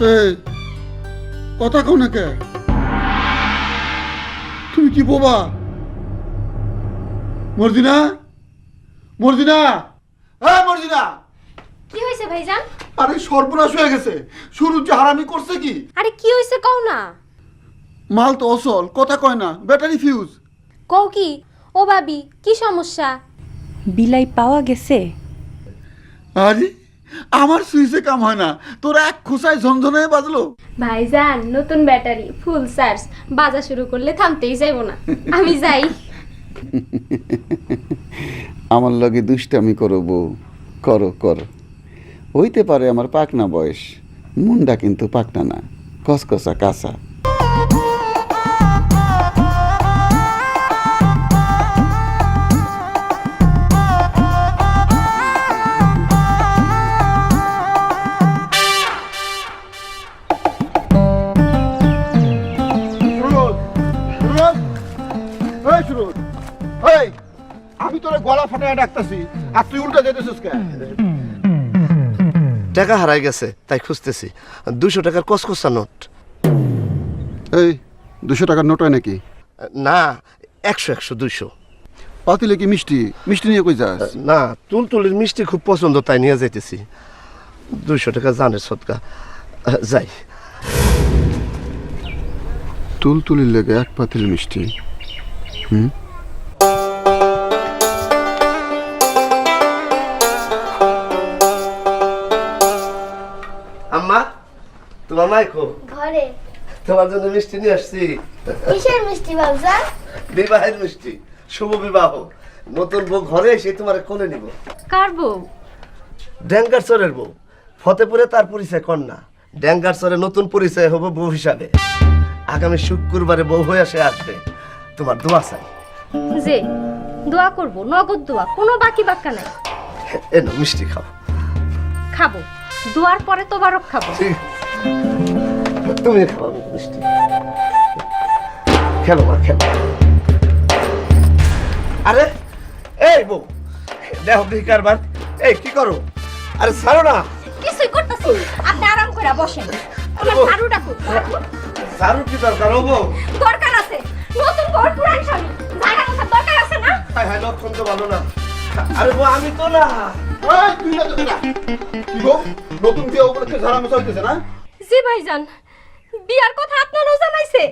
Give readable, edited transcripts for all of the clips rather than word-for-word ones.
এই কথা কও না কে? তুমি কি বোবা? মর্জিনা, মর্জিনা, হ্যাঁ মর্জিনা। কি হয়েছে ভাইজান? আরে সর্বনাশ হয়ে গেছে। শুরু যে হারামি করছে কি? আরে কি হয়েছে কও না। মাল তো অসল, কথা কয় না, ব্যাটারি ফিউজ। কও কি? ও ভাবি কি সমস্যা? বিলাই পাওয়া গেছে? আরে আমার সুইচে কাম হয় না, তোরা এক খোসায় ঝনঝনে বাজলো। ভাইজান নতুন ব্যাটারি ফুল চার্জ, বাজা শুরু করলে থামতেই যাইব না। আমি যাই। আমার লগে দুষ্টামি করো বউ, করো করো। হইতে পারে আমার পাকনা বয়স, মুন্ডা কিন্তু পাকনা না, কসকসা কাঁচা। আমি তোর গলা ফাটায় ডাকতেছি আর তুই উল্টা যেতেছিস কেন? টাকা হারাই গেছে তাই খুঁজতেছি। 200 টাকার কসকসা নোট। এই 200 টাকার নোট হয় নাকি? না, 100 200। পাতিলে কি মিষ্টি? মিষ্টি নিয়ে কই যাস? না, তুলতুলির মিষ্টি খুব পছন্দ তাই নিয়ে যাইতেছি। 200 টাকা জানের সদকা। যাই। তুলতুলির লেগে এক পাতিল মিষ্টি? আম্মা, তোমার মাইকো ঘরে। তোমার জন্য মিষ্টি নিয়ে আসছি। কিসের মিষ্টি বাবজা? বিবাহের মিষ্টি, শুভ বিবাহ। নতুন বউ ঘরে এসে তোমার কোলে নিব। কার বউ? ড্যাঙ্গার চরের বউ। ফতেপুরে তার পরিচয় কন্যা, ড্যাঙ্গার চরে নতুন পরিচয় হবে বউ হিসাবে। আগামী শুক্রবারে বউ হয়ে সে আসবে। তোমার দোয়া চাই। যে দোয়া করব, নগদ দোয়া, কোনো বাকি বাক্কা নাই। এনো মিষ্টি খাও। খাবো, দোয়ার পরে তোবারক খাবো। ঠিক, তুমি খাও মিষ্টি। খেলো মা, খেলো। আরে এই বউ, দেখো কি কারবার। এই কি করো? আরে ছাড়ো না। কিছুই করতেছি, আপনি আরাম করে বসেন। আমার ঝাড়ু ডাকো। ঝাড়ু কি দরকার ও বউ? দরকার আছে, নতুন বর পুরান স্বামী, জায়গা কথা দরকার আছে না? হায় হায়, লক্ষণ তো ভালো না। আরে বউ আমি তো না। এই তুই না তো না। কি গো, নতুন বিয়ে উপলক্ষে ঝাড়া মশা হইতেছে না? জি ভাইজান, বিয়ার কথা আপনারও জানাইছে?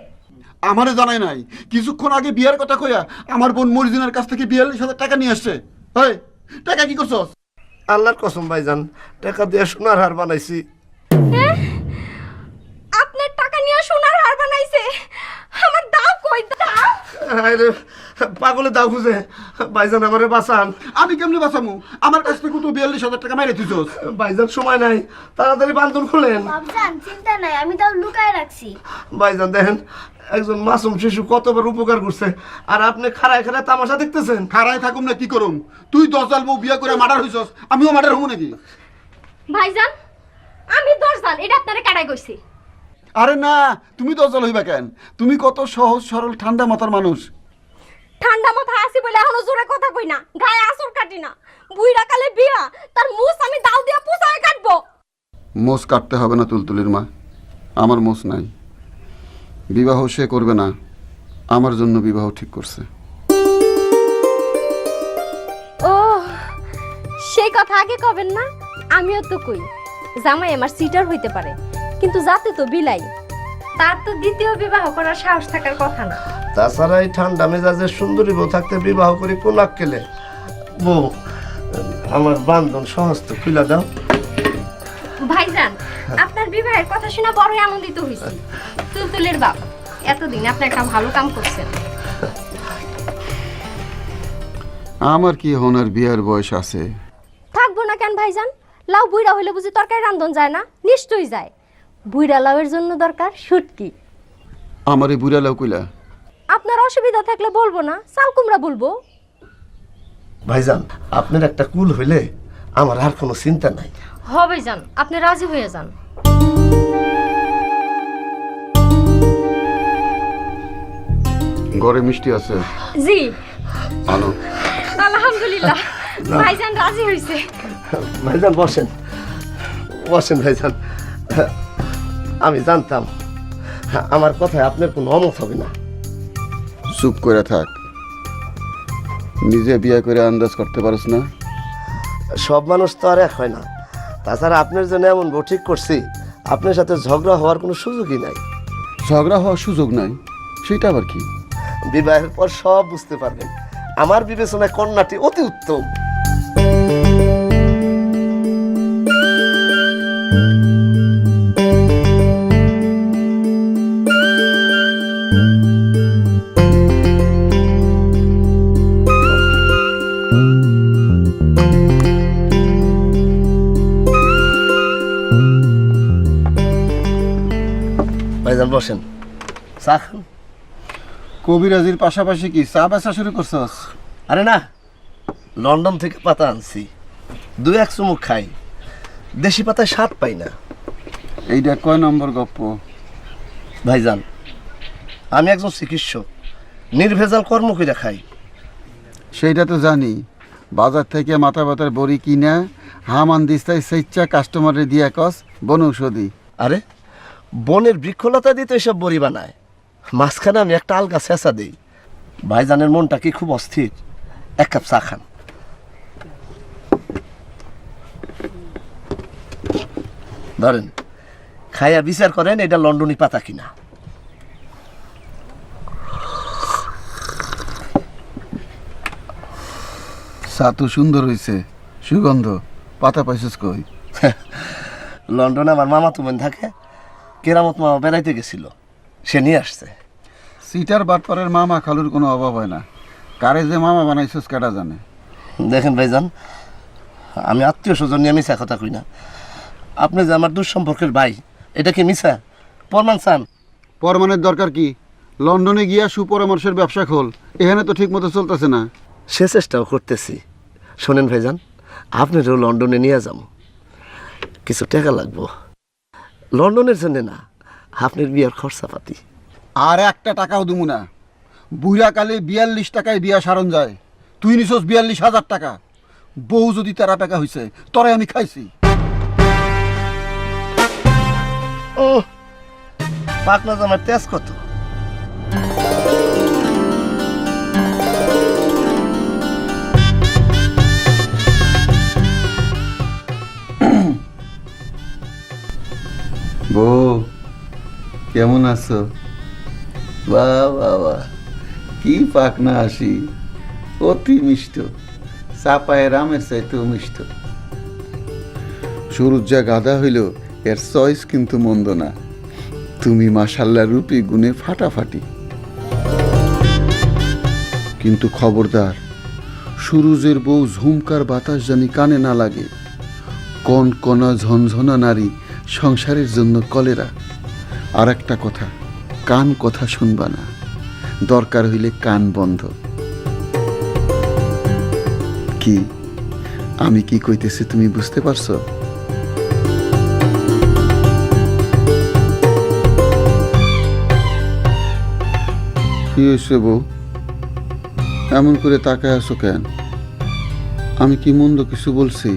আমারে জানাই নাই। কিছুক্ষণ আগে বিয়ার কথা কইয়া আমার বোন মর্জিনার কাছ থেকে 42,000 টাকা নিয়ে আসছে। এই টাকা কি করছস? আল্লাহর কসম ভাইজান, টাকা দিয়ে সোনার হার বানাইছি। আপনার টাকা নিয়ে সোনার হার বানাইছে? আমার দাও কই দাও? আরে পাগলে দাও খুঁজে। ভাইজান আমারে বাঁচান। আমি কেমনে বাঁচামু? আমার কাছ থেকে তো 42,000 টাকা মাইরে দিছস। ভাইজান সময় নাই, তাড়াতাড়ি বান্ধন খুলেন। বাবজান চিন্তা নাই, আমি তাও লুকায় রাখছি। ভাইজান দেখেন, একজন মাসুম শিশু কতবার উপকার করছে, আর আপনি খাড়ায় খাড়ায় তামাশা দেখতেছেন। খাড়ায় থাকুম না কি করুম? তুই 10 জাল বউ বিয়া করে মার্ডার হইছস, আমিও মার্ডার হবো নাকি? ভাইজান আমি 10 জাল, এটা আপনারে কাটাই কইছি। আরে না, তুমি 10 জাল হইবা কেন? তুমি কত সহজ সরল ঠান্ডা মাথার মানুষ। ঠান্ডা মাথা আছি বলে এখনো জোরে কথা কই না, গায়ে আসর কাটি না। বুইড়া কালে বিয়া, তার মুছ আমি দাও দিয়া পুষায় কাটবো। মোষ কাটতে হবে না তুলতুলির মা, আমার মোষ নাই। বিবাহ সে করবে না, আমার জন্য বিবাহ ঠিক করছে। ও সেই কথা আগে কবেন না? আমিও তো কই জামাই আমার সিটার হইতে পারে, কিন্তু যাতে তো বিলাই, তার তো দ্বিতীয় বিবাহ করার সাহস থাকার কথা না। তাছাড়া এই ঠান্ডা মেজাজের সুন্দরী বউ থাকতে বিবাহ করে কোন আক্কেলে? বউ, আমার বান্ধন সমস্ত খুলে দাও। ভাইজান আপনার বিবাহের কথা শুনে বড়ই আনন্দিত হইছি। তুলতুলের বাপ, এতদিন আপনি একটা ভালো কাম করছেন। আমার কি হনার বিয়ার বয়স আছে? থাকবো না কেন ভাইজান? লাউ বুইড়া হইলে বুঝি তরকারি রান্ধন যায় না? নিশ্চয়ই যায়। বুইড়া লাউয়ের জন্য দরকার শুটকি। আমার এই বুড়া লাউ কইলা? আপনার অসুবিধা থাকলে বলবো না, চাল কুমড়া বলবো। ভাইজান আপনার একটা কুল হইলে আমার আর কোনো চিন্তা নাই। হবে যান, আপনি রাজি হয়ে যান। ঘরে মিষ্টি আছে? জি আনো। আলহামদুলিল্লাহ, ভাইজান রাজি হইছে। ভাইজান বসেন, বসেন ভাইজান। আমি জানতাম আমার কথায় আপনার কোনো অমত হবে না। চুপ করে থাক। নিজে বিয়ে করে আন্দাজ করতে পারিস না? সব মানুষ তো আর এক হয় না। তাছাড়া আপনার জন্য এমন বউ ঠিক করছি, আপনার সাথে ঝগড়া হওয়ার কোনো সুযোগই নাই। ঝগড়া হওয়ার সুযোগ নাই, সেটা আবার কি? বিবাহের পর সব বুঝতে পারবেন। আমার বিবেচনায় কন্যাটি অতি উত্তম। ভাইজান বসেন, চা খান। কবিরাজির পাশাপাশি কি চা বেচা শুরু করছস? আরে না, লন্ডন থেকে পাতা আনছি, 2-1 চুমুক খাই। দেশি পাতায় স্বাদ পাই না। এইটা কয় নম্বর গপ্প? ভাইজান, আমি একজন চিকিৎসক, নির্ভেজাল কর্ম করে খাই। সেইটা তো জানি। বাজার থেকে মাথা ব্যথার বড়ি কিনা হামান দিস্তায় স্বেচ্ছা কাস্টমারে দিয়া কস বনৌষধি। আরে বনের বৃক্ষলতা দিয়ে তো এসব বড়ি বানায়। মাঝখানে আমি একটা আলগা চেঁচা দিই। ভাইজানের মনটা কি খুব অস্থির। 1 কাপ চা খান। ধরেন, খাইয়া বিচার করেন এটা লন্ডনী পাতা কিনা। চা তো সুন্দর হইছে, সুগন্ধ। পাতা পাইছিস কই? লন্ডনে আমার মামা তুমেন থাকে, কেরামত মামা বেড়াইতে গেছিল, সে নিয়ে আসছে। সিটার বাটপাড়ের মামা খালুর কোনো অভাব হয় না। কারে যে মামা বানাইছিস কাটা জানে। দেখেন ভাইজান, আমি আত্মীয় স্বজন নিয়ে মিশা কথা কই না। আপনি যে আমার দুঃসম্পর্কের ভাই, এটা কি মিশা প্রমাণ চান? পরমানের দরকার কি? লন্ডনে গিয়া সুপরামর্শের ব্যবসা খোল। এখানে তো ঠিক মতো চলতেছে না। সে চেষ্টাও করতেছি। শোনেন ভাইজান, আপনারও লন্ডনে নিয়ে যাবো, কিছু টাকা লাগবো। লন্ডনের জন্য না, আপনার বিয়ার খরচাপাতি। আর একটা টাকাও দিমু না। বুড়া কালে 42 টাকায় বিয়া সারণ যায়, তুই নিছস 42,000 টাকা। বউ যদি তেরা টাকা হইছে, তরে আমি খাইছি। ও পাকনা জামার তেজ কত? বউ কেমন আছো? বাহ বাহ বাহ, কি পাকনা আসি, অতি মিষ্ট, চাপায় রামের চাইতেও মিষ্ট। সূর্যা গাধা হইল, এর চয়েস কিন্তু মন্দ না। তুমি মাশাল্লাহ রূপী গুণে ফাটাফাটি। কিন্তু খবরদার, সুরুজের বউ ঝুমকার বাতাস জানি কানে না লাগে। কনকনা ঝনঝনা নারী সংসারের জন্য কলেরা। আর একটা কথা, কান কথা শুনবা না, দরকার হইলে কান বন্ধ। কি আমি কি কইতেছি তুমি বুঝতে পারছো? কি হয়েছে বউ, এমন করে তাকায় আছো কেন? আমি কি মন্দ কিছু বলছি?